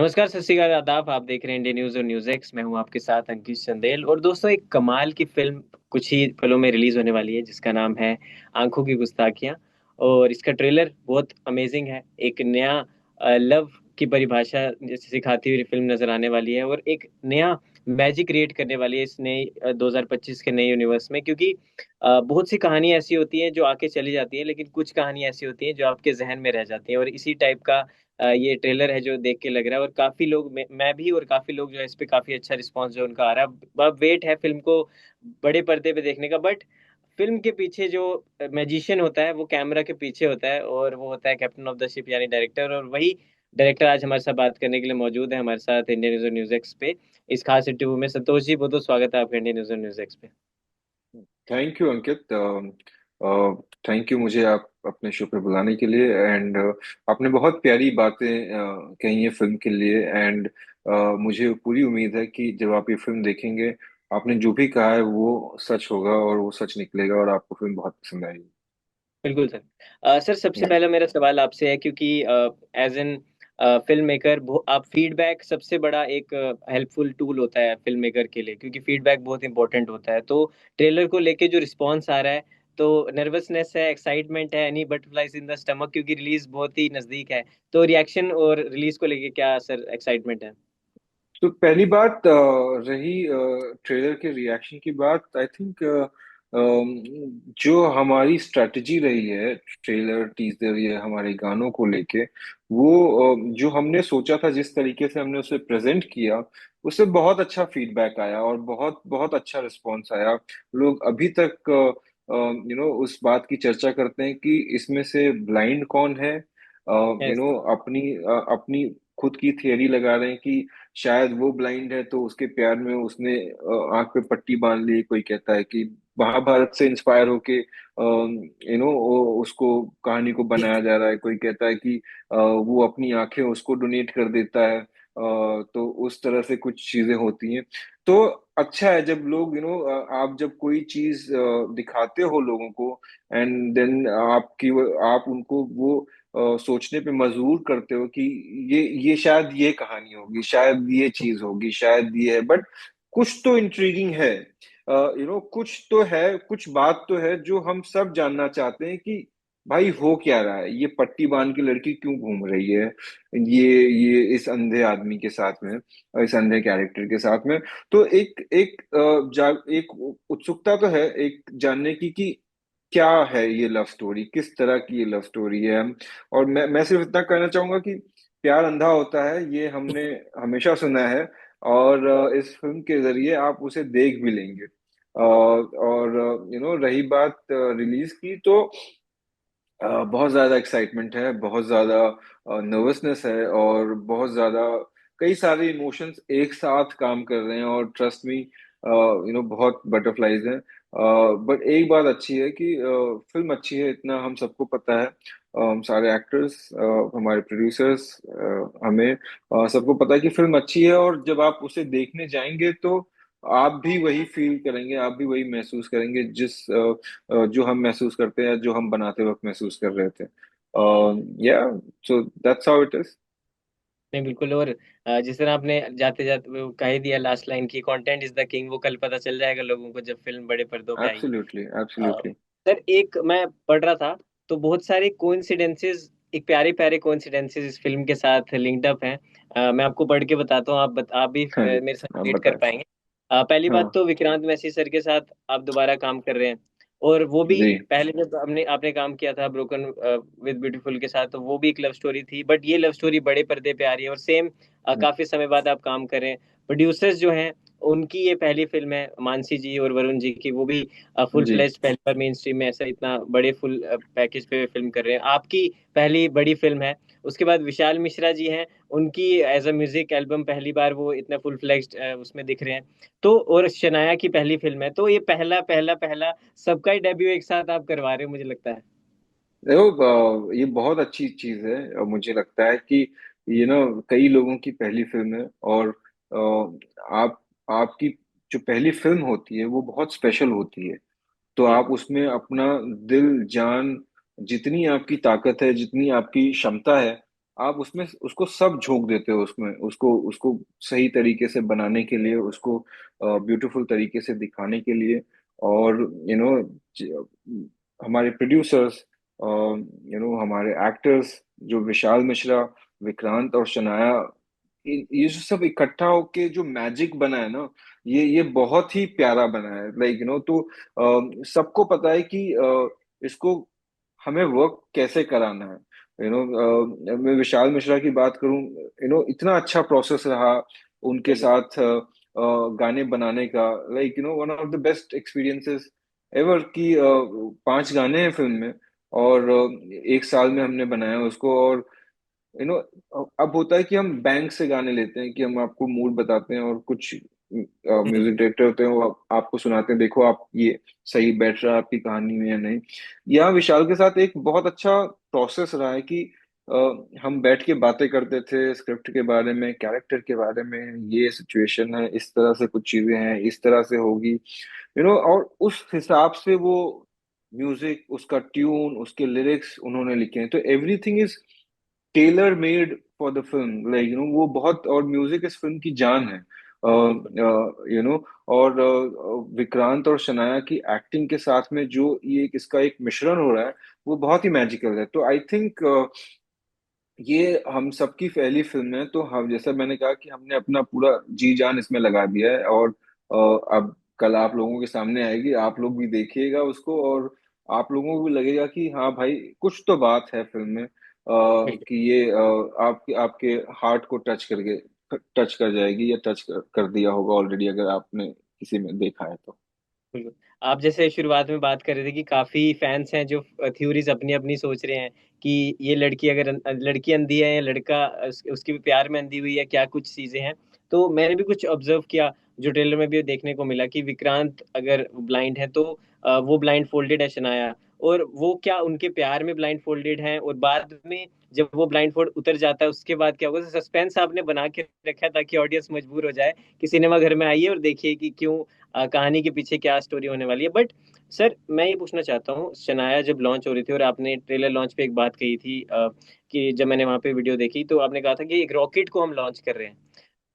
नमस्कार, सत श्री अकाल, आदाब। आप देख रहे हैं इंडिया न्यूज और न्यूज एक्स। मैं हूं आपके साथ अंकित चंदेल। और दोस्तों, एक कमाल की फिल्म कुछ ही पलों में रिलीज होने वाली है जिसका नाम है आंखों की गुस्ताखियां। और इसका ट्रेलर बहुत अमेजिंग है। एक नया लव की परिभाषा जैसे सिखाती हुई फिल्म नजर आने वाली है, और एक नया मैजिक क्रिएट करने वाली है इस नए 2025 के नए यूनिवर्स में। क्योंकि बहुत सी कहानी ऐसी होती हैं जो आके चली जाती है, लेकिन कुछ कहानी ऐसी होती हैं जो आपके जहन में रह जाती हैं। और इसी टाइप का ये ट्रेलर है जो देख के लग रहा है। और काफी लोग, मैं भी और काफी लोग जो है इस पे काफी अच्छा रिस्पांस जो उनका आ रहा है। अब वेट है फिल्म को बड़े पर्दे पे देखने का। बट फिल्म के पीछे जो मैजिशियन होता है वो कैमरा के पीछे होता है, और वो होता है कैप्टन ऑफ द शिप यानी डायरेक्टर। और वही डायरेक्टर आज हमारे साथ बात करने के लिए मौजूद है हमारे साथ इंडियन न्यूज और न्यूज एक्स पे इस खास इंटरव्यू में। संतोष जी, बहुत बहुत स्वागत है आपका इंडियन न्यूज और न्यूज एक्स पे। Thank you Ankit. Thank you मुझे आप अपने शो पे बुलाने के लिए। एंड आपने बहुत प्यारी बातें कही है फिल्म के लिए। एंड मुझे पूरी उम्मीद है कि जब आप ये फिल्म देखेंगे, आपने जो भी कहा है वो सच होगा और वो सच निकलेगा और आपको फिल्म बहुत पसंद आएगी। बिल्कुल सर। सर, सबसे हम्म। पहला मेरा सवाल आपसे है, क्योंकि एज एन फिल्म मेकर आप फीडबैक सबसे बड़ा एक हेल्पफुल टूल होता है फिल्म मेकर के लिए, क्योंकि फीडबैक बहुत इंपॉर्टेंट होता है। तो ट्रेलर को लेके जो रिस्पांस आ रहा है, तो नर्वसनेस है, एक्साइटमेंट है, any butterflies in the stomach, क्योंकि रिलीज बहुत ही नजदीक है। तो रिएक्शन और रिलीज को लेके क्या सर एक्साइटमेंट है? तो पहली बात रही ट्रेलर के रिएक्शन की बात। आई थिंक जो हमारी स्ट्रेटजी रही है ट्रेलर टीजर या हमारे गानों को लेके, वो जो हमने सोचा था, जिस तरीके से हमने उसे प्रेजेंट किया, उससे बहुत अच्छा फीडबैक आया और बहुत बहुत अच्छा रिस्पॉन्स आया। लोग अभी तक उस बात की चर्चा करते हैं कि इसमें से ब्लाइंड कौन है। यस। अपनी खुद की थियरी लगा रहे हैं कि शायद वो ब्लाइंड है तो उसके प्यार में उसने आंख पे पट्टी बांध ली। कोई कहता है कि महाभारत से इंस्पायर होके उसको कहानी को बनाया जा रहा है। कोई कहता है कि वो अपनी आंखें उसको डोनेट कर देता है। तो उस तरह से कुछ चीजें होती हैं। तो अच्छा है जब लोग आप जब कोई चीज दिखाते हो लोगों को, एंड देन आप उनको वो सोचने पे मजबूर करते हो कि ये शायद ये कहानी होगी, शायद ये चीज होगी, शायद ये है। बट कुछ तो इंट्रीगिंग है। कुछ तो है, कुछ बात तो है जो हम सब जानना चाहते हैं कि भाई हो क्या रहा है, ये पट्टी बांध के लड़की क्यों घूम रही है ये इस अंधे आदमी के साथ में, इस अंधे कैरेक्टर के साथ में। तो एक उत्सुकता तो है एक जानने की कि क्या है ये लव स्टोरी, किस तरह की ये लव स्टोरी है। और मैं सिर्फ इतना कहना चाहूंगा कि प्यार अंधा होता है, ये हमने हमेशा सुना है। और इस फिल्म के जरिए आप उसे देख भी लेंगे। और रही बात रिलीज की, तो बहुत ज्यादा एक्साइटमेंट है, बहुत ज्यादा नर्वसनेस है, और बहुत ज्यादा कई सारे इमोशंस एक साथ काम कर रहे हैं। और ट्रस्ट मी, बहुत बटरफ्लाईज हैं। बट एक बात अच्छी है कि फिल्म अच्छी है, इतना हम सबको पता है। सारे एक्टर्स, हमारे प्रोड्यूसर्स, हमें सबको पता है कि फिल्म अच्छी है। और जब आप उसे देखने जाएंगे तो आप भी वही फील करेंगे, आप भी वही महसूस करेंगे जो हम महसूस करते हैं, जो हम बनाते वक्त महसूस कर रहे थे। या so that's how it is. नहीं, बिल्कुल। और जिस तरह आपने जाते जाते वो कह ही दिया लास्ट लाइन की, कंटेंट इज द किंग, वो कल पता चल जाएगा लोगों को जब फिल्म बड़े पर्दों पे आएगी। एब्सोल्युटली, अ, एब्सोल्युटली। सर, एक मैं पढ़ रहा था, तो बहुत सारे कोइंसिडेंसेस, एक प्यारे प्यारे कोइंसिडेंसेस इस फिल्म के साथ लिंक्ड अप हैं। मैं आपको पढ़ के बताता हूँ, आप भी हाँ जी, मेरे साथ आप रिलेट कर बताएं। पाएंगे। पहली बात हाँ तो विक्रांत मैसी सर के साथ आप दोबारा काम कर रहे हैं। और वो भी जी। पहले जब हमने आपने काम किया था ब्रोकन विद ब्यूटीफुल के साथ, तो वो भी एक लव स्टोरी थी। बट ये लव स्टोरी बड़े पर्दे पे आ रही है, और सेम हम्म, काफी समय बाद आप काम कर रहे हैं। प्रोड्यूसर्स जो हैं, उनकी ये पहली फिल्म है, मानसी जी और वरुण जी की, वो भी फुल जी। फ्लेज पहली बार मेन स्ट्रीम में ऐसा इतना बड़े फुल पैकेज पे फिल्म कर रहे हैं। आपकी पहली बड़ी फिल्म है। उसके बाद विशाल मिश्रा जी हैं, उनकी एज अ म्यूजिक एल्बम पहली बार वो इतना फुल फ्लेज्ड उसमें दिख रहे हैं। तो और शनाया की पहली फिल्म है, तो ये पहला पहला पहला सबका ही डेब्यू एक साथ आप करवा रहे हो, मुझे लगता है। देखो, ये बहुत अच्छी चीज है। और मुझे लगता है कि कई लोगों की पहली फिल्म है। और आप आपकी जो पहली फिल्म होती है वो बहुत स्पेशल होती है। तो जी। आप उसमें अपना दिल जान, जितनी आपकी ताकत है, जितनी आपकी क्षमता है, आप उसमें उसको सब झोंक देते हो, उसमें उसको उसको सही तरीके से बनाने के लिए, उसको ब्यूटीफुल तरीके से दिखाने के लिए। और यू नो हमारे प्रोड्यूसर्स, हमारे एक्टर्स, जो विशाल मिश्रा, विक्रांत और शनाया, ये जो सब इकट्ठा होके जो मैजिक बना है ना, ये बहुत ही प्यारा बना है। लाइक तो सबको पता है कि इसको हमें वर्क कैसे कराना है। मैं विशाल मिश्रा की बात करूं, इतना अच्छा प्रोसेस रहा उनके बिल्कुल। साथ गाने बनाने का। Like one of the best experiences ever की 5 गाने हैं फिल्म में, और 1 साल में हमने बनाया उसको। और यू नो अब होता है कि हम बैंक से गाने लेते हैं, कि हम आपको मूड बताते हैं और कुछ म्यूजिक डायरेक्टर होते हैं, वो आपको सुनाते हैं, देखो आप ये सही बैठ रहा है आपकी कहानी में या नहीं। यहाँ विशाल के साथ एक बहुत अच्छा प्रोसेस रहा है कि अ, हम बैठ के बातें करते थे स्क्रिप्ट के बारे में, कैरेक्टर के बारे में, ये सिचुएशन है, इस तरह से कुछ चीजें हैं, इस तरह से होगी। और उस हिसाब से वो म्यूजिक, उसका ट्यून, उसके लिरिक्स उन्होंने लिखे हैं। तो everything is tailor made for the film. Like वो बहुत, और म्यूजिक इस फिल्म की जान है। बिल्कुल। और विक्रांत और शनाया की एक्टिंग के साथ में जो ये इसका एक मिश्रण हो रहा है, वो बहुत ही मैजिकल है। तो आई थिंक ये हम सबकी पहली फिल्म है, तो हम, जैसा मैंने कहा कि हमने अपना पूरा जी जान इसमें लगा दिया है। और अब कल आप लोगों के सामने आएगी, आप लोग भी देखिएगा उसको, और आप लोगों को भी लगेगा कि हाँ भाई, कुछ तो बात है फिल्म में, बिल्कुल। कि ये आपके आपके हार्ट को टच कर जाएगी, या टच कर दिया होगा ऑलरेडी, अगर आपने किसी में देखा है तो। बिल्कुल। आप जैसे शुरुआत में बात कर रहे थे कि काफी फैंस हैं जो थ्योरीज अपनी अपनी सोच रहे हैं कि ये लड़की, अगर लड़की अंधी है या लड़का उसके भी प्यार में अंधी हुई है, क्या कुछ चीजें हैं। तो मैंने भी कुछ ऑब्जर्व किया, जो ट्रेलर में भी देखने को मिला कि विक्रांत अगर ब्लाइंड है तो वो ब्लाइंड फोल्डेड है शनाया, और वो क्या उनके प्यार में ब्लाइंड फोल्डेड है, और बाद में जब वो ब्लाइंड फोल्ड उतर जाता है उसके बाद क्या होगा। सस्पेंस आपने बना के रखा है ताकि ऑडियंस मजबूर हो जाए कि सिनेमा घर में आइए और देखिए कि क्यों कहानी के पीछे क्या स्टोरी होने वाली है। बट सर मैं ये पूछना चाहता हूँ, शनाया जब लॉन्च हो रही थी और आपने ट्रेलर लॉन्च पे एक बात कही थी कि जब मैंने वहां पे वीडियो देखी तो आपने कहा था कि एक रॉकेट को हम लॉन्च कर रहे हैं।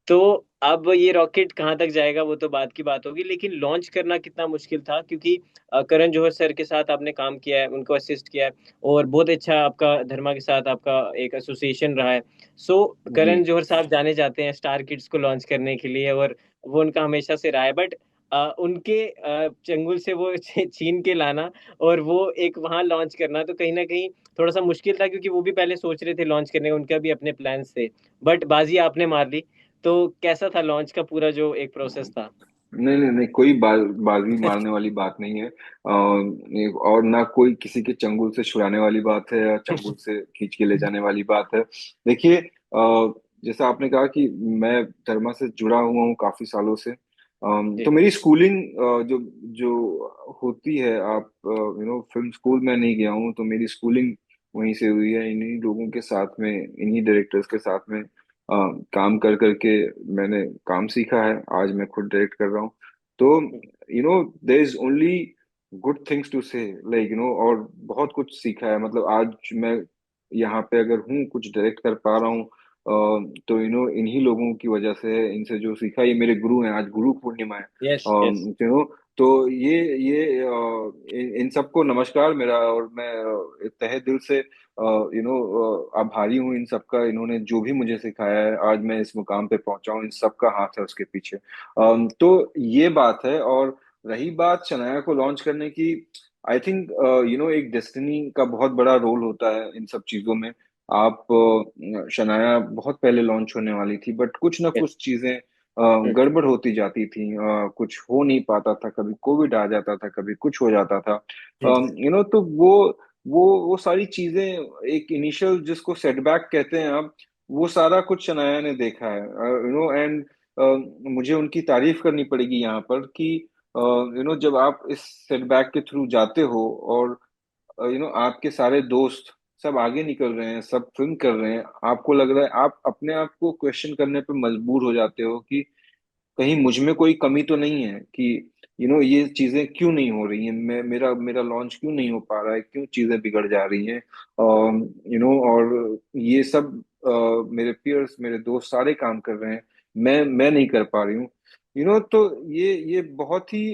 तो अब ये रॉकेट कहाँ तक जाएगा वो तो बात की बात होगी, लेकिन लॉन्च करना कितना मुश्किल था, क्योंकि करण जौहर सर के साथ आपने काम किया है, उनको असिस्ट किया है, और बहुत अच्छा आपका धर्मा के साथ आपका एक एसोसिएशन रहा है। सो जी। करण जौहर साहब जाने जाते हैं स्टार किड्स को लॉन्च करने के लिए, और वो उनका हमेशा से रहा है। बट उनके चंगुल से वो छीन के लाना और वो एक वहां लॉन्च करना तो कहीं ना कहीं थोड़ा सा मुश्किल था, क्योंकि वो भी पहले सोच रहे थे लॉन्च करने का, उनका भी अपने प्लान्स थे। बट बाजी आपने मार ली। तो कैसा था लॉन्च का पूरा जो एक प्रोसेस था? नहीं नहीं नहीं, कोई बाजी मारने वाली बात नहीं है। और ना कोई किसी के चंगुल से छुड़ाने वाली बात है, या चंगुल से खींच के ले जाने वाली बात है। देखिए, जैसा आपने कहा कि मैं धर्मा से जुड़ा हुआ हूँ काफी सालों से। तो जी। मेरी स्कूलिंग जो जो होती है, आप फिल्म स्कूल में नहीं गया हूँ, तो मेरी स्कूलिंग वहीं से हुई है, इन्हीं लोगों के साथ में, इन्हीं डायरेक्टर्स के साथ में काम कर करके मैंने काम सीखा है। आज मैं खुद डायरेक्ट कर रहा हूँ। तो there is only good things to say, like और बहुत कुछ सीखा है। मतलब आज मैं यहाँ पे अगर हूँ, कुछ डायरेक्ट कर पा रहा हूँ, तो इन्हीं लोगों की वजह से है। इनसे जो सीखा, ये मेरे गुरु हैं, आज गुरु पूर्णिमा है। Yes yes. तो ये इन सबको नमस्कार मेरा, और मैं तहे दिल से आभारी हूँ इन सबका। इन्होंने जो भी मुझे सिखाया है, आज मैं इस मुकाम पे पहुंचा हूँ, इन सबका हाथ है उसके पीछे। तो ये बात है। और रही बात शनाया को लॉन्च करने की, आई थिंक एक डेस्टिनी का बहुत बड़ा रोल होता है इन सब चीजों में। आप शनाया बहुत पहले लॉन्च होने वाली थी, बट कुछ ना यस। कुछ चीजें गड़बड़ होती जाती थी, कुछ हो नहीं पाता था, कभी कोविड आ जाता था, कभी कुछ हो जाता था। तो वो सारी चीजें, एक इनिशियल जिसको सेटबैक कहते हैं आप, वो सारा कुछ शनाया ने देखा है। एंड मुझे उनकी तारीफ करनी पड़ेगी यहाँ पर कि जब आप इस सेटबैक के थ्रू जाते हो, और आपके सारे दोस्त सब आगे निकल रहे हैं, सब फिल्म कर रहे हैं, आपको लग रहा है, आप अपने आप को क्वेश्चन करने पे मजबूर हो जाते हो कि कहीं मुझ में कोई कमी तो नहीं है, कि ये चीजें क्यों नहीं हो रही हैं, मैं मेरा मेरा लॉन्च क्यों नहीं हो पा रहा है, क्यों चीजें बिगड़ जा रही हैं। और ये सब मेरे पियर्स, मेरे दोस्त सारे काम कर रहे हैं, मैं नहीं कर पा रही हूँ। तो ये बहुत ही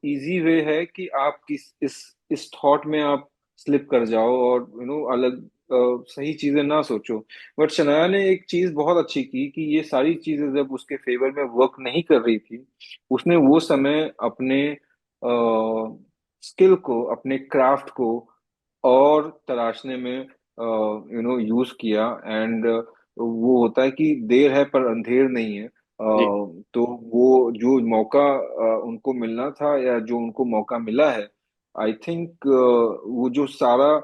इजी वे है कि आप इस थॉट में आप स्लिप कर जाओ और अलग सही चीजें ना सोचो। बट शनाया ने एक चीज बहुत अच्छी की कि ये सारी चीजें जब उसके फेवर में वर्क नहीं कर रही थी, उसने वो समय अपने स्किल को, अपने क्राफ्ट को और तराशने में यूज किया। एंड वो होता है कि देर है पर अंधेर नहीं है। जी तो वो जो मौका उनको मिलना था, या जो उनको मौका मिला है, आई थिंक वो जो सारा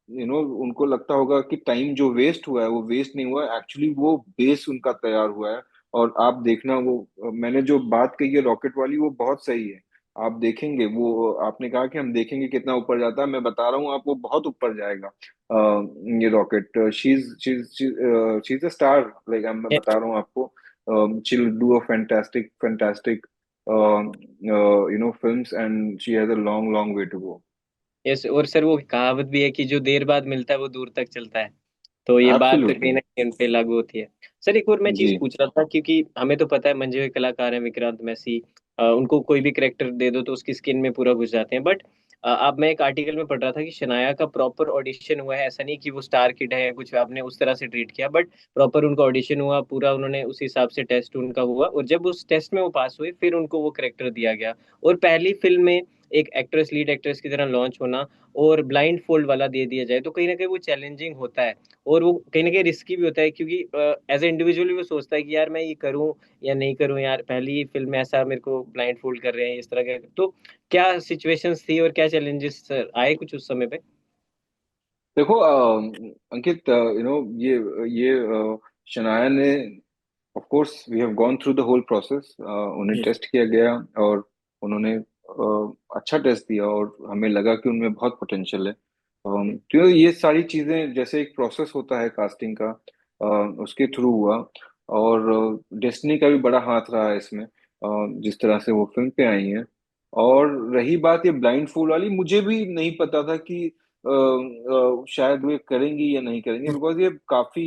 उनको लगता होगा कि टाइम जो वेस्ट हुआ है वो वेस्ट नहीं हुआ है, एक्चुअली वो बेस उनका तैयार हुआ है। और आप देखना, वो मैंने जो बात कही है रॉकेट वाली, वो बहुत सही है। आप देखेंगे, वो आपने कहा कि हम देखेंगे कितना ऊपर जाता है, मैं बता रहा हूँ आप, वो बहुत ऊपर जाएगा। ये rocket, she is a star, like मैं बता रहा हूँ आपको। She will do a fantastic fantastic films, and she has a long long way to go. Yes. और सर वो कहावत भी है कि जो देर बाद मिलता है वो दूर तक चलता है। तो ये बात कहीं एब्सोल्युटली। ना कहीं उन पे लागू होती है। सर एक और मैं जी चीज पूछ रहा था, क्योंकि हमें तो पता है मंजे हुए कलाकार हैं विक्रांत मैसी, उनको कोई भी करेक्टर दे दो तो उसकी स्किन में पूरा घुस जाते हैं। बट अब मैं एक आर्टिकल में पढ़ रहा था कि शनाया का प्रॉपर ऑडिशन हुआ है। ऐसा नहीं कि वो स्टार किड है या कुछ आपने उस तरह से ट्रीट किया, बट प्रॉपर उनका ऑडिशन हुआ पूरा, उन्होंने उस हिसाब से टेस्ट उनका हुआ, और जब उस टेस्ट में वो पास हुए फिर उनको वो करेक्टर दिया गया। और पहली फिल्म में एक एक्ट्रेस, लीड एक्ट्रेस की तरह लॉन्च होना और ब्लाइंड फोल्ड वाला दे दिया जाए, तो कहीं ना कहीं वो चैलेंजिंग होता है। और वो कहीं ना कहीं रिस्की भी होता है, क्योंकि एज ए इंडिविजुअल वो सोचता है कि यार मैं ये करूं या नहीं करूं, यार पहली फिल्म में ऐसा मेरे को ब्लाइंड फोल्ड कर रहे हैं इस तरह का। तो क्या सिचुएशंस थी और क्या चैलेंजेस आए कुछ उस समय पे? देखो, अंकित, शनाया ने, of course we have gone through the whole process, उन्हें हम्म, टेस्ट किया गया, और उन्होंने अच्छा टेस्ट दिया, और हमें लगा कि उनमें बहुत पोटेंशियल है। तो ये सारी चीजें, जैसे एक प्रोसेस होता है कास्टिंग का, उसके थ्रू हुआ। और डेस्टिनी का भी बड़ा हाथ रहा है इसमें, जिस तरह से वो फिल्म पे आई हैं। और रही बात ये ब्लाइंड फूल वाली, मुझे भी नहीं पता था कि शायद वे करेंगी या नहीं करेंगे, बिकॉज ये काफी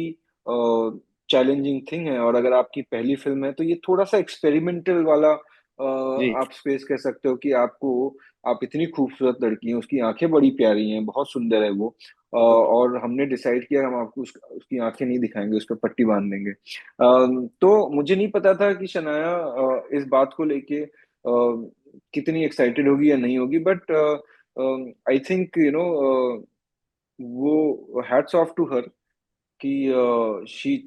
चैलेंजिंग थिंग है। और अगर आपकी पहली फिल्म है तो ये थोड़ा सा एक्सपेरिमेंटल वाला जी आप स्पेस कह सकते हो कि आपको, आप इतनी खूबसूरत लड़की हैं, उसकी आंखें बड़ी प्यारी हैं, बहुत सुंदर है वो, और हमने डिसाइड किया हम आपको उसकी आंखें नहीं दिखाएंगे, उस पर पट्टी बांध देंगे। तो मुझे नहीं पता था कि शनाया इस बात को लेके कितनी एक्साइटेड होगी या नहीं होगी, बट आई थिंक वो हैट्स ऑफ टू हर कि she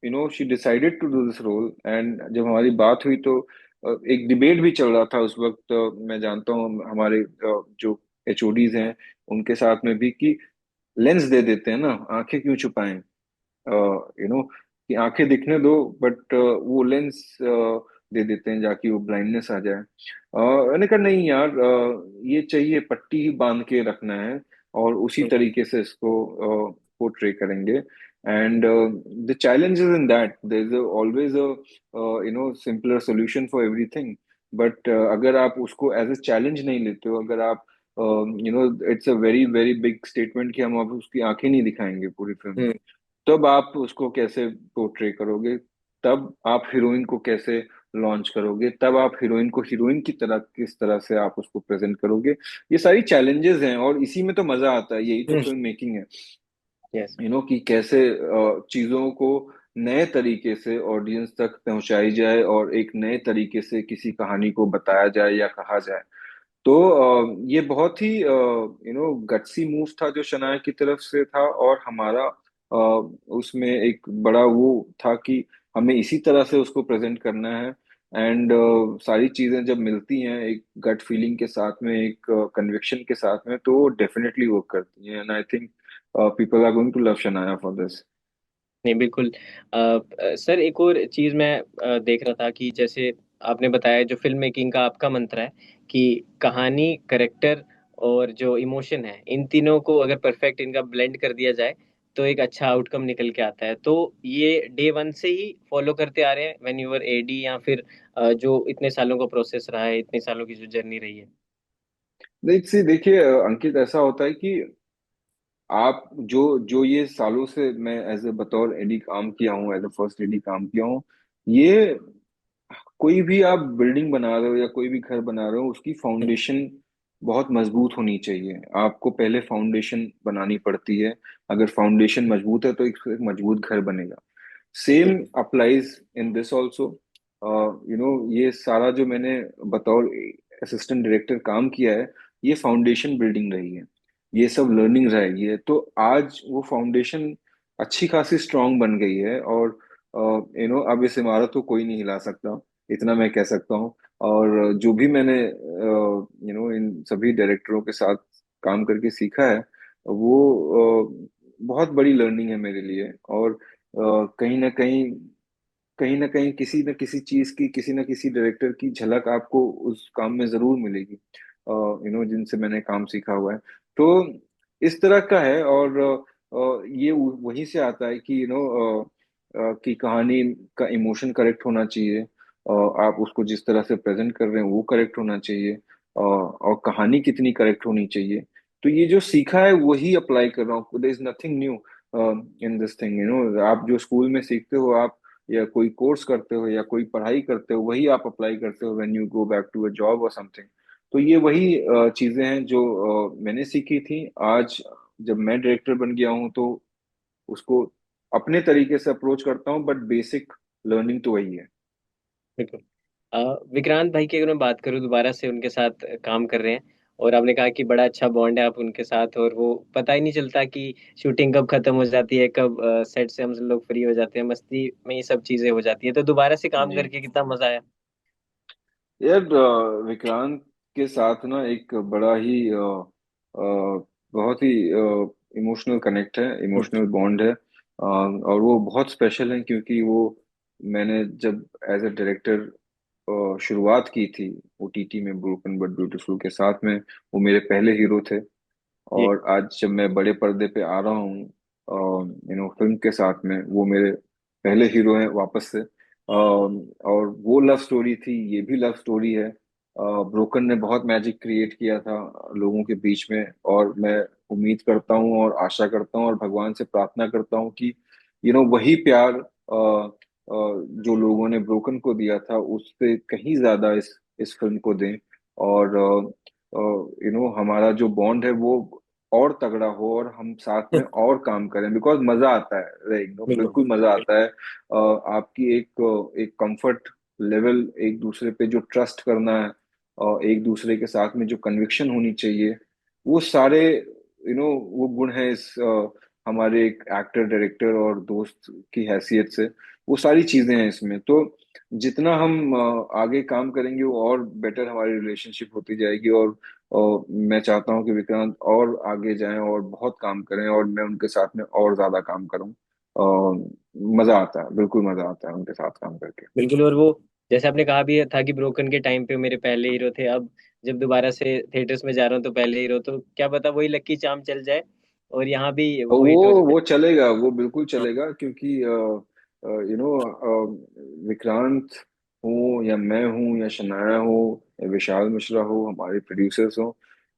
she decided to do this role. And जब हमारी बात हुई तो एक डिबेट भी चल रहा था उस वक्त, मैं जानता हूँ हमारे जो एचओडीज हैं उनके साथ में भी, कि लेंस दे देते हैं ना, आंखें क्यों छुपाएं, कि आंखें दिखने दो, बट वो लेंस दे देते हैं जाकि वो ब्लाइंडनेस आ जाए। मैंने कहा नहीं यार, ये चाहिए, पट्टी ही बांध के रखना है, और उसी तरीके से इसको पोर्ट्रे करेंगे। And the challenge is in that there is always a simpler solution for everything. But अगर आप उसको एज अ चैलेंज नहीं लेते हो, अगर आप it's a very very big statement कि हम अब उसकी आंखें नहीं दिखाएंगे पूरी फिल्म में, हम्म तब आप उसको कैसे पोर्ट्रे करोगे, तब आप हीरोइन को कैसे लॉन्च करोगे, तब आप हीरोइन को हीरोइन की तरह किस तरह से आप उसको प्रेजेंट करोगे। ये सारी चैलेंजेस हैं, और इसी में तो मजा आता है, यही तो फिल्म मेकिंग है। यस। कि कैसे चीजों को नए तरीके से ऑडियंस तक पहुंचाई जाए, और एक नए तरीके से किसी कहानी को बताया जाए या कहा जाए। तो ये बहुत ही गट्सी मूव था जो शनाया की तरफ से था, और हमारा उसमें एक बड़ा वो था कि हमें इसी तरह से उसको प्रेजेंट करना है। एंड सारी चीजें जब मिलती हैं एक गट फीलिंग के साथ में, एक कन्विक्शन के साथ में, तो डेफिनेटली वर्क करती हैं। And I think people are going to love Shanaya for this. नहीं बिल्कुल। सर एक और चीज मैं देख रहा था कि जैसे आपने बताया जो फिल्म मेकिंग का आपका मंत्र है कि कहानी, करेक्टर और जो इमोशन है, इन तीनों को अगर परफेक्ट इनका ब्लेंड कर दिया जाए तो एक अच्छा आउटकम निकल के आता है। तो ये डे वन से ही फॉलो करते आ रहे हैं व्हेन यू वर एडी, या फिर जो इतने सालों का प्रोसेस रहा है, इतने सालों की जो जर्नी रही है? देखिए, अंकित, ऐसा होता है कि आप जो जो ये सालों से मैं एज ए बतौर एडी काम किया हूँ, एज ए फर्स्ट एडी काम किया हूँ, ये कोई भी आप बिल्डिंग बना रहे हो या कोई भी घर बना रहे हो, उसकी फाउंडेशन बहुत मजबूत होनी चाहिए। आपको पहले फाउंडेशन बनानी पड़ती है। अगर फाउंडेशन मजबूत है तो एक मजबूत घर बनेगा। सेम बिल्कुल। Applies in this also. ये सारा जो मैंने बतौर असिस्टेंट डायरेक्टर काम किया है, ये फाउंडेशन बिल्डिंग रही है, ये सब लर्निंग रहेगी है। तो आज वो फाउंडेशन अच्छी खासी स्ट्रांग बन गई है, और अब इस इमारत को कोई नहीं हिला सकता, इतना मैं कह सकता हूँ। और जो भी मैंने इन सभी डायरेक्टरों के साथ काम करके सीखा है, वो बहुत बड़ी लर्निंग है मेरे लिए। और कहीं ना कहीं, कहीं ना कहीं किसी न किसी चीज की, किसी न किसी डायरेक्टर की झलक आपको उस काम में जरूर मिलेगी, जिनसे मैंने काम सीखा हुआ है। तो इस तरह का है। और ये वहीं से आता है कि कि कहानी का इमोशन करेक्ट होना चाहिए, आप उसको जिस तरह से प्रेजेंट कर रहे हैं वो करेक्ट होना चाहिए, और कहानी कितनी करेक्ट होनी चाहिए। तो ये जो सीखा है वही अप्लाई कर रहा हूँ। There is nothing new in this thing. आप जो स्कूल में सीखते हो, आप या कोई कोर्स करते हो या कोई पढ़ाई करते हो, वही आप अप्लाई करते हो when you go back to a job और समथिंग। तो ये वही चीजें हैं जो मैंने सीखी थी। आज जब मैं डायरेक्टर बन गया हूँ तो उसको अपने तरीके से अप्रोच करता हूँ, बट बेसिक लर्निंग तो वही है। बिल्कुल। विक्रांत भाई की अगर मैं बात करूँ, दोबारा से उनके साथ काम कर रहे हैं, और आपने कहा कि बड़ा अच्छा बॉन्ड है आप उनके साथ, और वो पता ही नहीं चलता कि शूटिंग कब खत्म हो जाती है, कब सेट से हम लोग फ्री हो जाते हैं, मस्ती में ये सब चीजें हो जाती है। तो दोबारा से काम जी करके कितना मजा आया। यार, विक्रांत के साथ ना एक बड़ा ही बहुत ही इमोशनल कनेक्ट है, हम्म। इमोशनल बॉन्ड है। और वो बहुत स्पेशल है, क्योंकि वो, मैंने जब एज ए डायरेक्टर शुरुआत की थी ओटीटी में ब्रोकन बट ब्यूटीफुल के साथ में, वो मेरे पहले हीरो थे। जी। और आज जब मैं बड़े पर्दे पे आ रहा हूँ फिल्म के साथ में, वो मेरे पहले हीरो हैं वापस से। और वो लव स्टोरी थी, ये भी लव स्टोरी है। ब्रोकन ने बहुत मैजिक क्रिएट किया था लोगों के बीच में, और मैं उम्मीद करता हूँ और आशा करता हूँ और भगवान से प्रार्थना करता हूँ कि वही प्यार जो लोगों ने ब्रोकन को दिया था, उससे कहीं ज्यादा इस फिल्म को दें। और हमारा जो बॉन्ड है वो और तगड़ा हो, और हम साथ में और काम करें, बिकॉज मजा आता है, बिल्कुल। बिल्कुल मजा आता है। आपकी एक कंफर्ट लेवल, एक दूसरे पे जो ट्रस्ट करना है, और एक दूसरे के साथ में जो कन्विक्शन होनी चाहिए, वो सारे वो गुण है इस हमारे एक एक्टर डायरेक्टर और दोस्त की हैसियत से। वो सारी चीजें हैं इसमें। तो जितना हम आगे काम करेंगे, वो और बेटर हमारी रिलेशनशिप होती जाएगी। और मैं चाहता हूँ कि विक्रांत और आगे जाएं और बहुत काम करें, और मैं उनके साथ में और ज्यादा काम करूं। मजा आता है, बिल्कुल मजा आता है उनके साथ काम करके। बिल्कुल। और वो, जैसे आपने कहा भी था कि ब्रोकन के टाइम पे मेरे पहले हीरो थे, अब जब दोबारा से थिएटर्स में जा रहा हूँ तो पहले हीरो, तो क्या पता वही लक्की चार्म चल जाए और यहाँ भी और वो हिट हो जाए। वो चलेगा, वो बिल्कुल हाँ। चलेगा, क्योंकि विक्रांत हो या मैं हूँ या शनाया हो या विशाल मिश्रा हो, हमारे प्रोड्यूसर्स हो,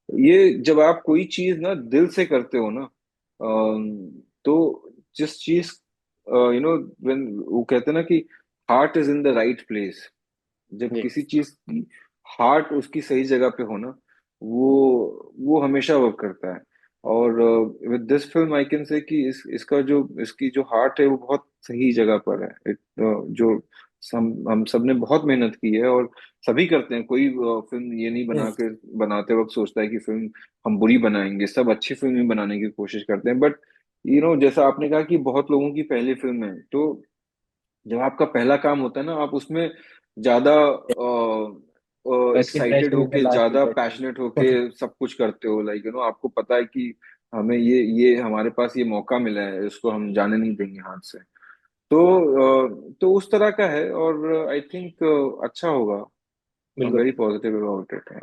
ये जब आप कोई चीज ना दिल से करते हो ना, तो जिस चीज व्हेन वो कहते हैं ना कि heart is in the right place, जब जी। किसी चीज की हार्ट उसकी सही जगह पे हो ना, वो हमेशा वर्क करता है। और with this film I can say कि इसकी जो हार्ट है वो बहुत सही जगह पर है। जो हम सब ने बहुत मेहनत की है, और सभी करते हैं। कोई फिल्म ये नहीं हम्म। बनाते वक्त सोचता है कि फिल्म हम बुरी बनाएंगे, सब अच्छी फिल्म ही बनाने की कोशिश करते हैं। बट जैसा आपने कहा कि बहुत लोगों की पहली फिल्म है, तो जब आपका पहला काम होता है ना, आप उसमें ज्यादा first excited impression is the होके, लास्ट ज्यादा इम्प्रेशन। पैशनेट होके सब कुछ करते हो। लाइक आपको पता है कि हमें ये हमारे पास ये मौका मिला है, इसको हम जाने नहीं देंगे हाथ से। तो तो उस तरह का है, और आई थिंक अच्छा होगा। आई एम बिल्कुल। Very positive about it.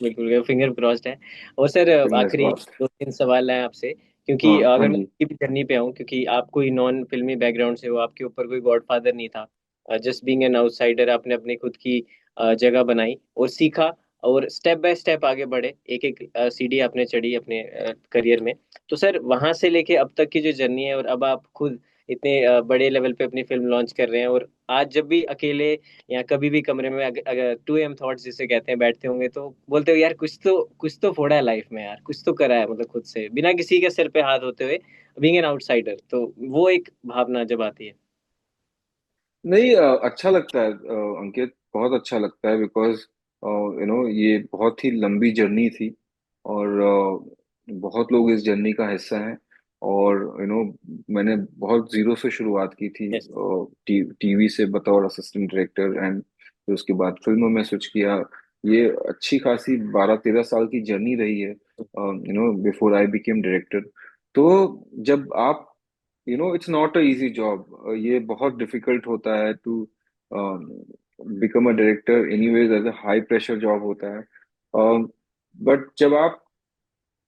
बिल्कुल, फिंगर क्रॉस्ड है। और सर, फिंगर्स आखिरी क्रॉस्ड। दो तीन सवाल हैं आपसे, हाँ क्योंकि हाँ अगर मैं जी। आपकी भी जर्नी पे आऊँ, क्योंकि आप कोई नॉन फिल्मी बैकग्राउंड से हो, आपके ऊपर कोई गॉडफादर नहीं था, जस्ट बीइंग एन आउटसाइडर आपने अपनी खुद की जगह बनाई और सीखा, और स्टेप बाय स्टेप आगे बढ़े, एक एक सीढ़ी आपने चढ़ी अपने करियर में। तो सर वहां से लेके अब तक की जो जर्नी है, और अब आप खुद इतने बड़े लेवल पे अपनी फिल्म लॉन्च कर रहे हैं, और आज जब भी अकेले या कभी भी कमरे में अगर 2 AM थॉट्स जिसे कहते हैं बैठते होंगे, तो बोलते हो यार कुछ तो फोड़ा है लाइफ में, यार कुछ तो करा है, मतलब खुद से बिना किसी के सिर पे हाथ होते हुए, बीइंग एन आउटसाइडर, तो वो एक भावना जब आती है। नहीं, अच्छा लगता है अंकित, बहुत अच्छा लगता है, बिकॉज ये बहुत ही लंबी जर्नी थी। और बहुत लोग इस जर्नी का हिस्सा हैं। और मैंने बहुत जीरो से शुरुआत की थी, यस। टीवी से बतौर असिस्टेंट डायरेक्टर, एंड फिर उसके बाद फिल्मों में स्विच किया। ये अच्छी खासी 12-13 साल की जर्नी रही है, बिफोर आई बिकेम डायरेक्टर। तो जब आप it's not a easy job, ये बहुत डिफिकल्ट होता है to become a director, anyways as a high pressure job होता है। बट जब आप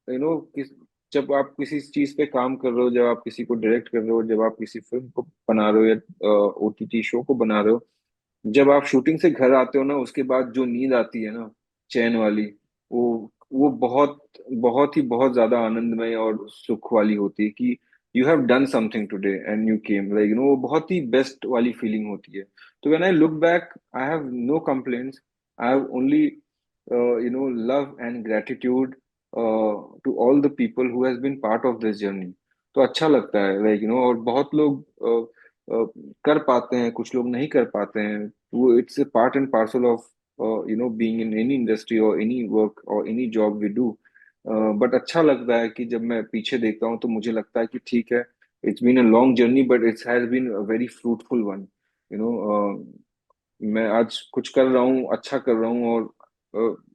यू नो किस जब आप किसी चीज पे काम कर रहे हो, जब आप किसी को डायरेक्ट कर रहे हो, जब आप किसी फिल्म को बना रहे हो या ओटीटी शो को बना रहे हो, जब आप शूटिंग से घर आते हो ना, उसके बाद जो नींद आती है ना, चैन वाली, वो वो बहुत बहुत ही बहुत ज्यादा आनंदमय और सुख वाली होती है कि you have done something today and you came, like वो बहुत ही बेस्ट वाली फीलिंग होती है। तो when I look back, I have no complaints, I have only love and gratitude to all the people who has been part of this journey. तो अच्छा लगता है, लाइक और बहुत लोग कर पाते हैं, कुछ लोग नहीं कर पाते हैं। वो it's a part and parcel of being in any industry और एनी वर्क और any job we do. But अच्छा लगता है कि जब मैं पीछे देखता हूँ तो मुझे लगता है कि ठीक है, it's been a long journey but it's has been a very fruitful one. You know मैं आज कुछ कर रहा हूँ, अच्छा कर रहा हूँ, और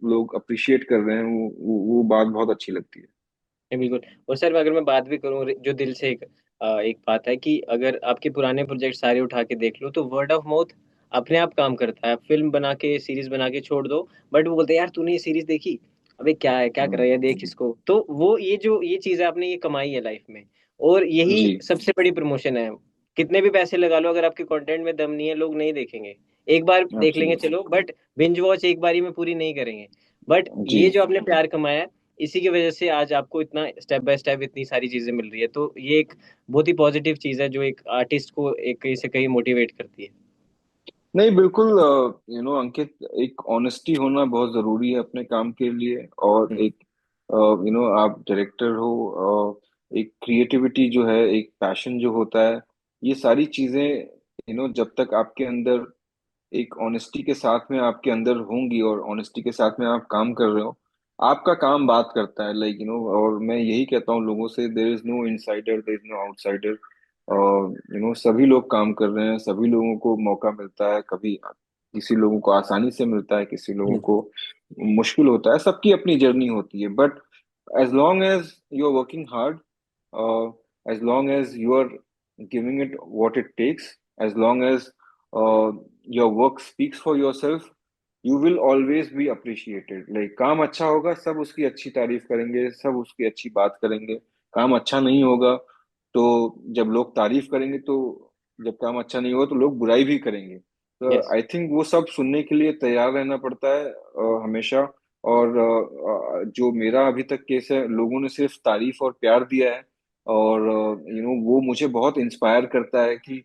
लोग अप्रिशिएट कर रहे हैं, वो बात बहुत अच्छी लगती है। नहीं, बिल्कुल। और सर अगर मैं बात भी करूँ, जो दिल से एक बात है कि अगर आपके पुराने प्रोजेक्ट सारे उठा के देख लो, तो वर्ड ऑफ माउथ अपने आप काम करता है। आप फिल्म बना के सीरीज बना के छोड़ दो, बट वो बोलते हैं यार तूने ये सीरीज देखी, अबे क्या है, क्या कर रहा है, देख इसको। तो वो ये चीज है, आपने ये कमाई है लाइफ में, और यही जी, सबसे बड़ी प्रमोशन है। कितने भी पैसे लगा लो, अगर आपके कंटेंट में दम नहीं है, लोग नहीं देखेंगे। एक बार देख लेंगे एब्सोल्युटली। चलो, बट बिंज वॉच एक बारी में पूरी नहीं करेंगे। बट जी। ये जो आपने प्यार कमाया है, इसी की वजह से आज आपको इतना स्टेप बाय स्टेप इतनी सारी चीजें मिल रही है, तो ये एक बहुत ही पॉजिटिव चीज है, जो एक आर्टिस्ट को एक कहीं से कहीं मोटिवेट करती है। नहीं, बिल्कुल, अंकित, एक ऑनेस्टी होना बहुत जरूरी है अपने काम के लिए। और हम्म। एक आप डायरेक्टर हो, एक क्रिएटिविटी जो है, एक पैशन जो होता है, ये सारी चीजें जब तक आपके अंदर एक ऑनेस्टी के साथ में आपके अंदर होंगी और ऑनेस्टी के साथ में आप काम कर रहे हो, आपका काम बात करता है, लाइक और मैं यही कहता हूँ लोगों से, there is no insider, there is no outsider. और सभी लोग काम कर रहे हैं, सभी लोगों को मौका मिलता है, कभी किसी लोगों को आसानी से मिलता है, किसी लोगों हम्म। को मुश्किल होता है, सबकी अपनी जर्नी होती है। But as long as you are working hard, uh, as long as you are giving it what it takes, as long as uh, your work speaks for yourself, you will always be appreciated. Like काम अच्छा होगा, सब उसकी अच्छी तारीफ करेंगे, सब उसकी अच्छी बात करेंगे। काम अच्छा नहीं होगा, तो जब लोग तारीफ करेंगे तो जब काम अच्छा नहीं होगा तो लोग बुराई भी करेंगे। तो यस। आई थिंक वो सब सुनने के लिए तैयार रहना पड़ता है हमेशा। और जो मेरा अभी तक केस है, लोगों ने सिर्फ तारीफ और प्यार दिया है। और वो मुझे बहुत इंस्पायर करता है कि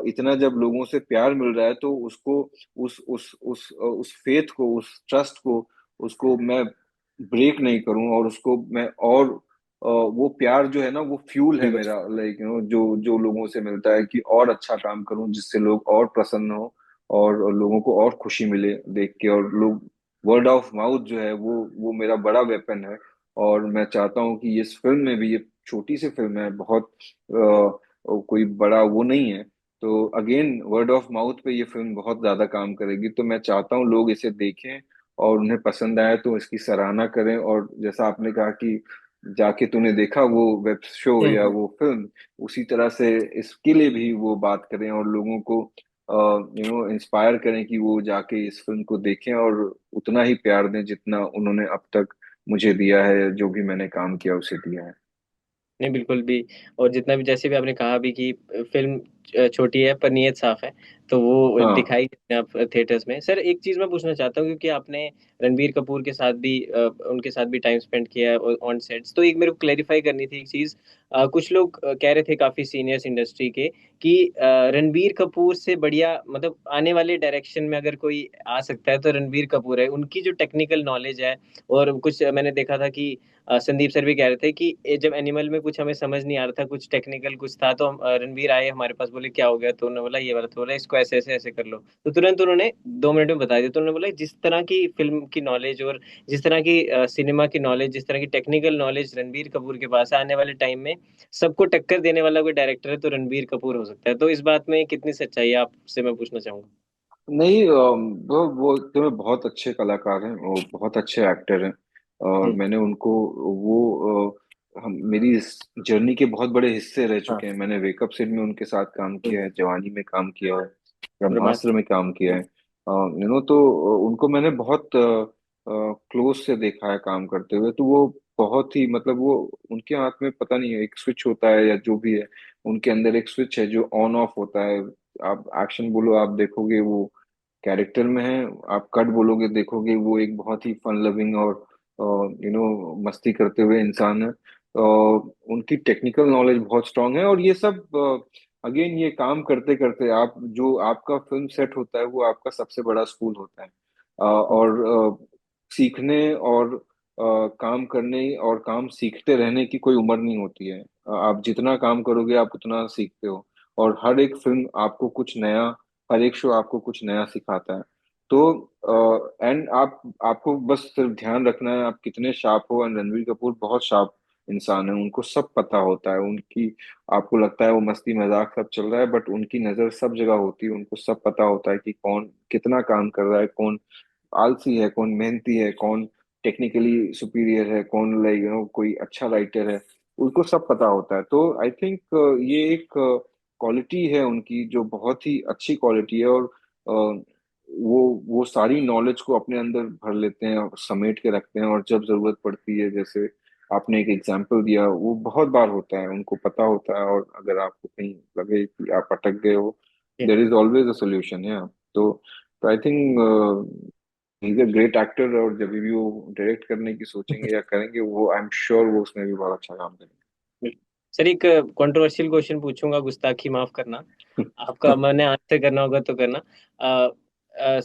इतना जब लोगों से प्यार मिल रहा है तो उसको उस फेथ को, उस ट्रस्ट को, उसको मैं ब्रेक नहीं करूं, और उसको मैं और वो प्यार जो है ना, वो फ्यूल है बिल्कुल। मेरा, लाइक जो जो लोगों से मिलता है कि और अच्छा काम करूं जिससे लोग और प्रसन्न हो, और लोगों को और खुशी मिले देख के। और लोग, वर्ड ऑफ माउथ जो है, वो मेरा बड़ा वेपन है। और मैं चाहता हूँ कि इस फिल्म में भी, ये छोटी सी फिल्म है, बहुत कोई बड़ा वो नहीं है, तो अगेन वर्ड ऑफ माउथ पे ये फिल्म बहुत ज्यादा काम करेगी। तो मैं चाहता हूँ लोग इसे देखें, और उन्हें पसंद आए तो इसकी सराहना करें। और जैसा आपने कहा कि जाके तूने देखा वो वेब शो या हम्म। वो फिल्म, उसी तरह से इसके लिए भी वो बात करें, और लोगों को इंस्पायर करें कि वो जाके इस फिल्म को देखें और उतना ही प्यार दें जितना उन्होंने अब तक मुझे दिया है, जो भी मैंने काम किया उसे दिया है। नहीं, बिल्कुल भी। और जितना भी, जैसे भी आपने कहा भी कि फिल्म छोटी है पर नीयत साफ है, तो वो हाँ दिखाई देते हैं आप थिएटर्स में। सर एक चीज मैं पूछना चाहता हूँ, क्योंकि आपने रणबीर कपूर के साथ भी उनके साथ भी टाइम स्पेंड किया है ऑन सेट्स, तो एक मेरे को क्लेरिफाई करनी थी एक चीज। कुछ लोग कह रहे थे, काफी सीनियर्स इंडस्ट्री के, कि रणबीर कपूर से बढ़िया, मतलब आने वाले डायरेक्शन में अगर कोई आ सकता है तो रणबीर कपूर है। उनकी जो टेक्निकल नॉलेज है, और कुछ मैंने देखा था कि संदीप सर भी कह रहे थे कि ये जब एनिमल में कुछ हमें समझ नहीं आ रहा था, कुछ टेक्निकल कुछ था, तो रणबीर आए हमारे पास, बोले क्या हो गया, तो उन्होंने बोला ये वाला, तो बोला इसको ऐसे ऐसे ऐसे कर लो, तो तुरंत उन्होंने 2 मिनट में बता दिया। तो उन्होंने बोला जिस तरह की फिल्म की नॉलेज, और जिस तरह की सिनेमा की नॉलेज, जिस तरह की टेक्निकल नॉलेज रणबीर कपूर के पास है, आने वाले टाइम में सबको टक्कर देने वाला कोई डायरेक्टर है तो रणबीर कपूर हो सकता है। तो इस बात में कितनी सच्चाई है, आपसे मैं पूछना चाहूंगा। नहीं, वो तुम्हें बहुत अच्छे कलाकार हैं, वो बहुत अच्छे एक्टर हैं। हम्म। मैंने उनको वो हम मेरी इस जर्नी के बहुत बड़े हिस्से रह हाँ। चुके हैं। मैंने वेकअप सिड में उनके साथ काम किया हम्म। है, जवानी में काम किया है, ब्रह्मास्त्र ब्रह्मास्त्र। में काम किया है। तो उनको मैंने बहुत क्लोज से देखा है काम करते हुए। तो वो बहुत ही मतलब वो उनके हाथ में पता नहीं है, एक स्विच होता है या जो भी है, उनके अंदर एक स्विच है जो ऑन ऑफ होता है। आप एक्शन बोलो, आप देखोगे वो कैरेक्टर में है। आप कट बोलोगे, देखोगे वो एक बहुत ही फन लविंग और मस्ती करते हुए इंसान है। उनकी टेक्निकल नॉलेज बहुत स्ट्रांग है। और ये सब अगेन, ये काम करते करते आप जो आपका फिल्म सेट होता है वो आपका सबसे बड़ा स्कूल होता है। और सीखने और काम करने और काम सीखते रहने की कोई उम्र नहीं होती है। आप जितना काम करोगे आप उतना सीखते हो। और हर एक फिल्म आपको कुछ नया, हर एक शो आपको कुछ नया सिखाता है। तो एंड आपको बस सिर्फ ध्यान रखना है आप कितने शार्प हो। एंड रणवीर कपूर बहुत शार्प इंसान है, उनको सब पता होता है उनकी। आपको लगता है वो मस्ती मजाक सब चल रहा है, बट उनकी नजर सब जगह होती है। उनको सब पता होता है कि कौन कितना काम कर रहा है, कौन आलसी है, कौन मेहनती है, कौन टेक्निकली सुपीरियर है, कौन लाइक कोई अच्छा राइटर है। उनको सब पता होता है। तो आई थिंक ये एक क्वालिटी है उनकी जो बहुत ही अच्छी क्वालिटी है। और वो सारी नॉलेज को अपने अंदर भर लेते हैं और समेट के रखते हैं। और जब जरूरत पड़ती है, जैसे आपने एक एग्जाम्पल दिया, वो बहुत बार होता है, उनको पता होता है। और अगर आपको कहीं लगे कि आप अटक गए हो, there is always a solution है। तो I think he is a great actor. और जब भी वो डायरेक्ट करने की सोचेंगे या करेंगे, वो आई एम श्योर वो उसमें भी बहुत अच्छा काम सर एक कंट्रोवर्शियल क्वेश्चन पूछूंगा, गुस्ताखी माफ करना, आपका करेंगे। मैंने आंसर करना होगा तो करना।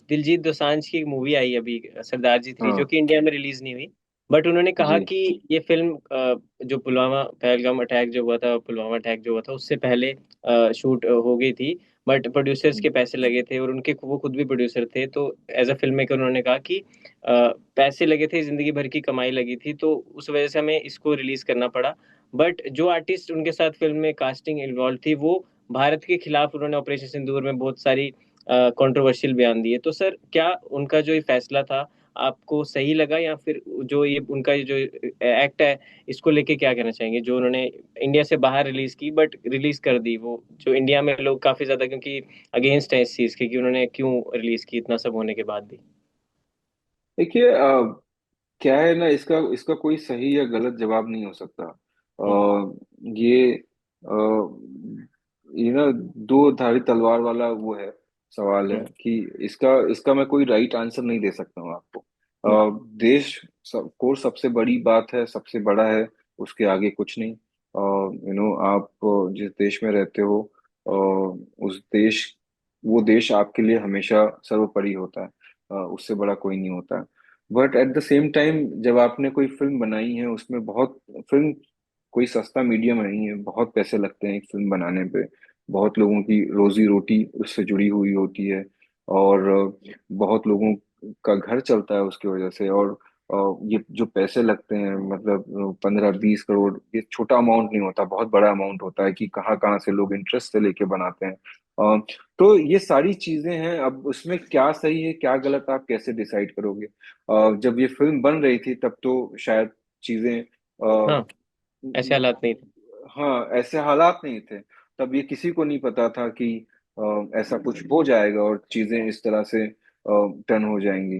दिलजीत दोसांझ की एक मूवी आई अभी, सरदार जी 3, जो हाँ कि इंडिया में रिलीज नहीं हुई, बट उन्होंने कहा जी। कि ये फिल्म जो पुलवामा पहलगाम अटैक जो हुआ था, पुलवामा अटैक जो हुआ था उससे पहले शूट हो गई थी, बट प्रोड्यूसर्स के पैसे लगे थे, और उनके वो खुद भी प्रोड्यूसर थे, तो एज अ फिल्म मेकर उन्होंने कहा कि पैसे लगे थे, जिंदगी भर की कमाई लगी थी, तो उस वजह से हमें इसको रिलीज करना पड़ा। बट जो आर्टिस्ट उनके साथ फिल्म में कास्टिंग इन्वॉल्व थी, वो भारत के खिलाफ उन्होंने ऑपरेशन सिंदूर में बहुत सारी कंट्रोवर्शियल बयान दिए। तो सर क्या उनका जो ये फैसला था आपको सही लगा, या फिर जो ये उनका ये जो एक्ट है, इसको लेके क्या कहना चाहेंगे, जो उन्होंने इंडिया से बाहर रिलीज की बट रिलीज कर दी, वो जो इंडिया में लोग काफी ज्यादा, क्योंकि अगेंस्ट है इस चीज के कि उन्होंने क्यों रिलीज की इतना सब होने के बाद भी। देखिए, क्या है ना, इसका इसका कोई सही या गलत जवाब नहीं हो सकता। हम्म। ये ये ना दो धारी तलवार वाला वो है, सवाल है हम्म। कि इसका इसका मैं कोई राइट आंसर नहीं दे सकता हूँ आपको। हम्म। देश को सबसे बड़ी बात है, सबसे बड़ा है, उसके आगे कुछ नहीं। आप जिस देश में रहते हो, उस देश वो देश आपके लिए हमेशा सर्वोपरि होता है। उससे बड़ा कोई नहीं होता है। But at the same time, जब आपने कोई फिल्म बनाई है, उसमें बहुत फिल्म कोई सस्ता मीडियम नहीं है, बहुत पैसे लगते हैं एक फिल्म बनाने पे। बहुत लोगों की रोजी रोटी उससे जुड़ी हुई होती है। और बहुत लोगों का घर चलता है उसकी वजह से। और ये जो पैसे लगते हैं, मतलब 15-20 करोड़, ये छोटा अमाउंट नहीं होता, बहुत बड़ा अमाउंट होता है कि कहाँ कहाँ से लोग इंटरेस्ट से लेके बनाते हैं। तो ये सारी चीजें हैं। अब उसमें क्या सही है क्या गलत, आप कैसे डिसाइड करोगे? जब ये फिल्म बन रही थी तब तो शायद चीजें हाँ, ऐसे हालात नहीं थे। हाँ, ऐसे हालात नहीं थे। तब ये किसी को नहीं पता था कि ऐसा कुछ हो जाएगा और चीजें इस तरह से टर्न हो जाएंगी।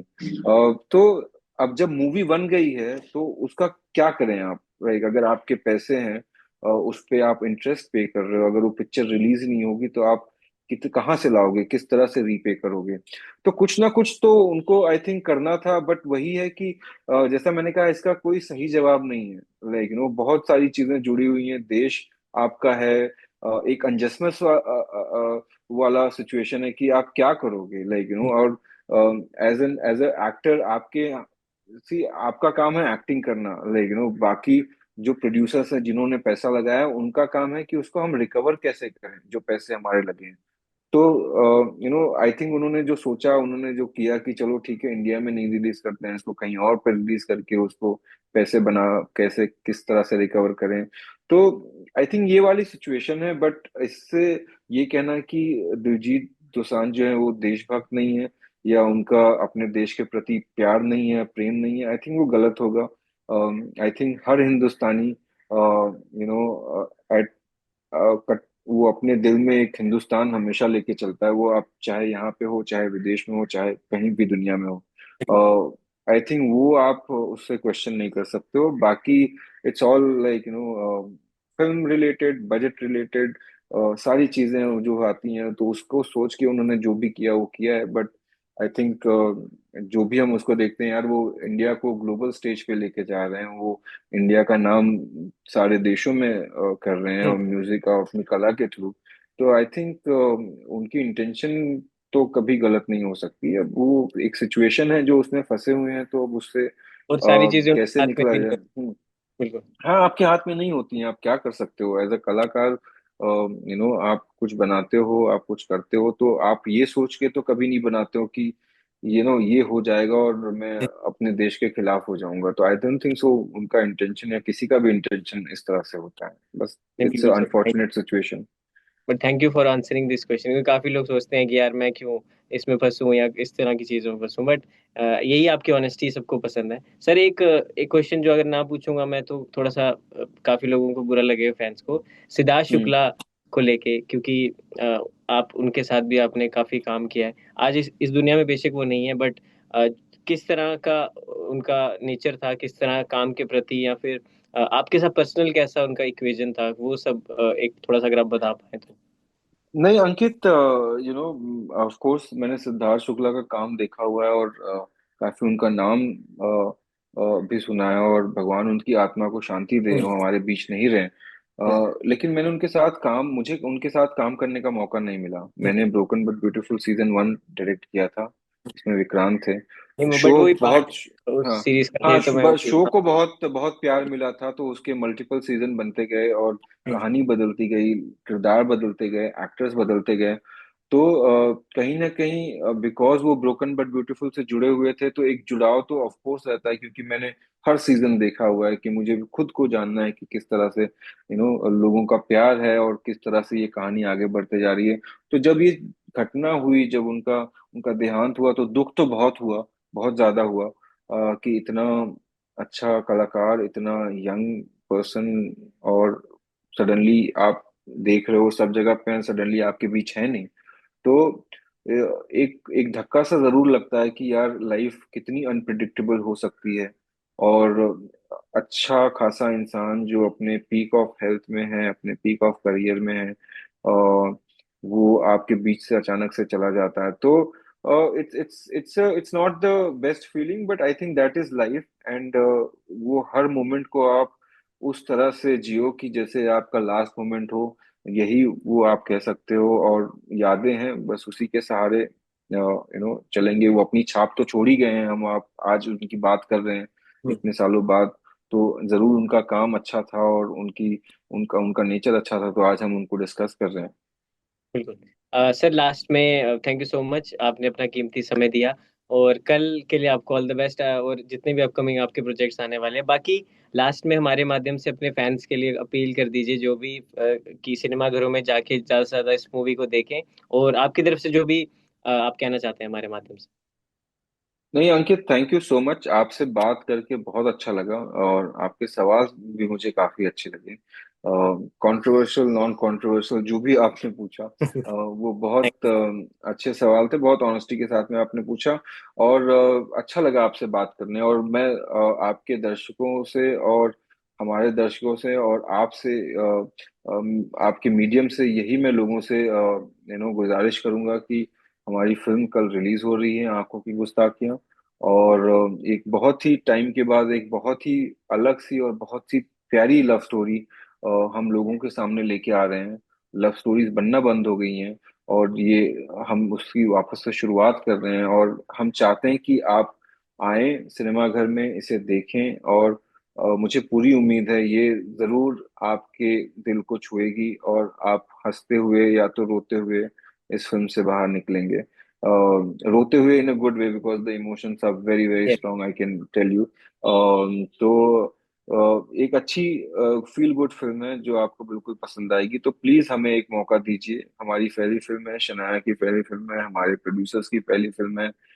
तो अब जब मूवी बन गई है तो उसका क्या करें आप? लाइक अगर आपके पैसे हैं, उस पे आप इंटरेस्ट पे कर रहे हो, अगर वो पिक्चर रिलीज नहीं होगी तो आप कहाँ से लाओगे, किस तरह से रीपे करोगे? तो कुछ ना कुछ तो उनको आई थिंक करना था, बट वही है कि जैसा मैंने कहा, इसका कोई सही जवाब नहीं है। लाइक बहुत सारी चीजें जुड़ी हुई हैं, देश आपका है, एक अनजस्टिस वाला सिचुएशन है कि आप क्या करोगे, लाइक और एज एन एक्टर आपके सी आपका काम है एक्टिंग करना, लाइक बाकी जो प्रोड्यूसर्स हैं जिन्होंने पैसा लगाया, उनका काम है कि उसको हम रिकवर कैसे करें जो पैसे हमारे लगे हैं। तो आई थिंक उन्होंने जो सोचा, उन्होंने जो किया कि चलो ठीक है, इंडिया में नहीं रिलीज करते हैं इसको, कहीं और पर रिलीज करके उसको पैसे बना, कैसे किस तरह से रिकवर करें। तो आई थिंक ये वाली सिचुएशन है, बट इससे ये कहना कि दिलजीत दोसांझ जो है वो देशभक्त नहीं है, या उनका अपने देश के प्रति प्यार नहीं है, प्रेम नहीं है, आई थिंक वो गलत होगा। I think her Hindustani eight वो अपने दिल में एक हिंदुस्तान हमेशा लेके चलता है, वो आप चाहे यहाँ पे हो, चाहे विदेश में हो, चाहे कहीं भी दुनिया में हो। आई थिंक वो आप उससे क्वेश्चन नहीं कर सकते हो। बाकी it's all like film related, budget related, सारी चीजें जो आती हैं, तो उसको सोच के उन्होंने जो भी किया वो किया है। बट आई थिंक जो भी हम उसको देखते हैं यार, वो इंडिया को ग्लोबल स्टेज पे लेके जा रहे हैं, वो इंडिया का नाम सारे देशों में कर रहे हैं, और म्यूजिक और अपनी कला के थ्रू। तो आई थिंक उनकी इंटेंशन तो कभी गलत नहीं हो सकती। अब वो एक सिचुएशन है जो उसमें फंसे हुए हैं, तो अब उससे और सारी चीजें कैसे उनके हाथ में निकला भी नहीं जाए। होती। बिल्कुल। हाँ, आपके हाथ में नहीं होती हैं, आप क्या कर सकते हो एज अ कलाकार? आप कुछ बनाते हो, आप कुछ करते हो, तो आप ये सोच के तो कभी नहीं बनाते हो कि ये हो जाएगा और मैं अपने देश के खिलाफ हो जाऊंगा। तो आई डोंट थिंक सो उनका इंटेंशन या किसी का भी इंटेंशन इस तरह से होता है, बस नहीं, इट्स बिल्कुल सही। Unfortunate situation. But thank you for answering this question, क्योंकि काफी लोग सोचते हैं कि यार मैं क्यों इसमें फंसूं या इस तरह की चीजों में फंसूं। बट यही आपकी ऑनेस्टी सबको पसंद है। सर, एक क्वेश्चन जो अगर ना पूछूंगा मैं तो थोड़ा सा काफी लोगों को बुरा लगेगा, फैंस को, सिद्धार्थ हम्म। शुक्ला को लेके, क्योंकि अ, आप उनके साथ भी आपने काफी काम किया है। आज इस दुनिया में बेशक वो नहीं है, बट किस तरह का उनका नेचर था, किस तरह काम के प्रति, या फिर आपके साथ पर्सनल कैसा उनका इक्वेशन था, वो सब एक थोड़ा सा अगर आप बता पाए तो। नहीं अंकित, ऑफ कोर्स मैंने सिद्धार्थ शुक्ला का काम देखा हुआ है, और काफी उनका नाम भी सुना है, और भगवान उनकी आत्मा को शांति दे, वो हमारे बीच नहीं रहे। लेकिन मैंने मुझे उनके साथ काम करने का मौका नहीं मिला। मैंने broken but beautiful season 1 direct किया था, इसमें विक्रांत थे। नहीं, बट शो वही पार्ट बहुत उस हाँ, सीरीज का हाँ, थे, तो मैं वही। शो को बहुत बहुत प्यार मिला था, तो उसके मल्टीपल सीजन बनते गए, और कहानी बदलती गई, किरदार बदलते गए, एक्टर्स बदलते गए। तो कहीं ना कहीं बिकॉज वो ब्रोकन बट ब्यूटीफुल से जुड़े हुए थे, तो एक जुड़ाव तो ऑफ कोर्स रहता है, क्योंकि मैंने हर सीजन देखा हुआ है, कि मुझे खुद को जानना है कि किस तरह से लोगों का प्यार है, और किस तरह से ये कहानी आगे बढ़ते जा रही है। तो जब ये घटना हुई, जब उनका उनका देहांत हुआ, तो दुख तो बहुत हुआ, बहुत ज्यादा हुआ, कि इतना अच्छा कलाकार, इतना यंग पर्सन, और सडनली आप देख रहे हो सब जगह पे, सडनली आपके बीच है नहीं। तो एक एक धक्का सा जरूर लगता है कि यार लाइफ कितनी अनप्रिडिक्टेबल हो सकती है। और अच्छा खासा इंसान जो अपने पीक ऑफ हेल्थ में है, अपने पीक ऑफ करियर में है, वो आपके बीच से अचानक से चला जाता है। तो it's not the best feeling, but I think that is life. And वो हर मोमेंट को आप उस तरह से जियो कि जैसे आपका लास्ट मोमेंट हो, यही वो आप कह सकते हो। और यादें हैं, बस उसी के सहारे चलेंगे। वो अपनी छाप तो छोड़ ही गए हैं, हम आप आज उनकी बात कर रहे हैं हम्म, इतने सालों बाद। तो जरूर उनका काम अच्छा था, और उनका उनका नेचर अच्छा था, तो आज हम उनको डिस्कस कर रहे हैं। बिल्कुल। सर, लास्ट में थैंक यू सो मच, आपने अपना कीमती समय दिया। और कल के लिए आपको ऑल द बेस्ट, और जितने भी अपकमिंग आपके प्रोजेक्ट्स आने वाले हैं। बाकी लास्ट में हमारे माध्यम से अपने फैंस के लिए अपील कर दीजिए, जो भी कि सिनेमाघरों में जाके ज़्यादा से ज़्यादा इस मूवी को देखें, और आपकी तरफ से जो भी आप कहना चाहते हैं हमारे माध्यम से। नहीं अंकित, थैंक यू सो मच, आपसे बात करके बहुत अच्छा लगा, और आपके सवाल भी मुझे काफी अच्छे लगे। कंट्रोवर्शियल, नॉन कंट्रोवर्शियल, जो भी आपने पूछा, वो बहुत अच्छे सवाल थे, बहुत ऑनेस्टी के साथ में आपने पूछा। और अच्छा लगा आपसे बात करने, और मैं आपके दर्शकों से और हमारे दर्शकों से और आपसे, आपके मीडियम से यही मैं लोगों से गुजारिश करूंगा कि हमारी फिल्म कल रिलीज हो रही है, आंखों की गुस्ताखियां। और एक बहुत ही टाइम के बाद एक बहुत ही अलग सी और बहुत सी प्यारी लव स्टोरी हम लोगों के सामने लेके आ रहे हैं। लव स्टोरीज बनना बंद हो गई हैं, और ये हम उसकी वापस से शुरुआत कर रहे हैं। और हम चाहते हैं कि आप आए सिनेमा घर में, इसे देखें। और मुझे पूरी उम्मीद है ये जरूर आपके दिल को छुएगी, और आप हंसते हुए या तो रोते हुए इस फिल्म से बाहर निकलेंगे। रोते हुए in a good way, because the emotions are very very Yes. Strong, I can tell you. तो एक अच्छी फील गुड फिल्म है जो आपको बिल्कुल पसंद आएगी। तो प्लीज हमें एक मौका दीजिए। हमारी पहली फिल्म है, शनाया की पहली फिल्म है, हमारे प्रोड्यूसर्स की पहली फिल्म है।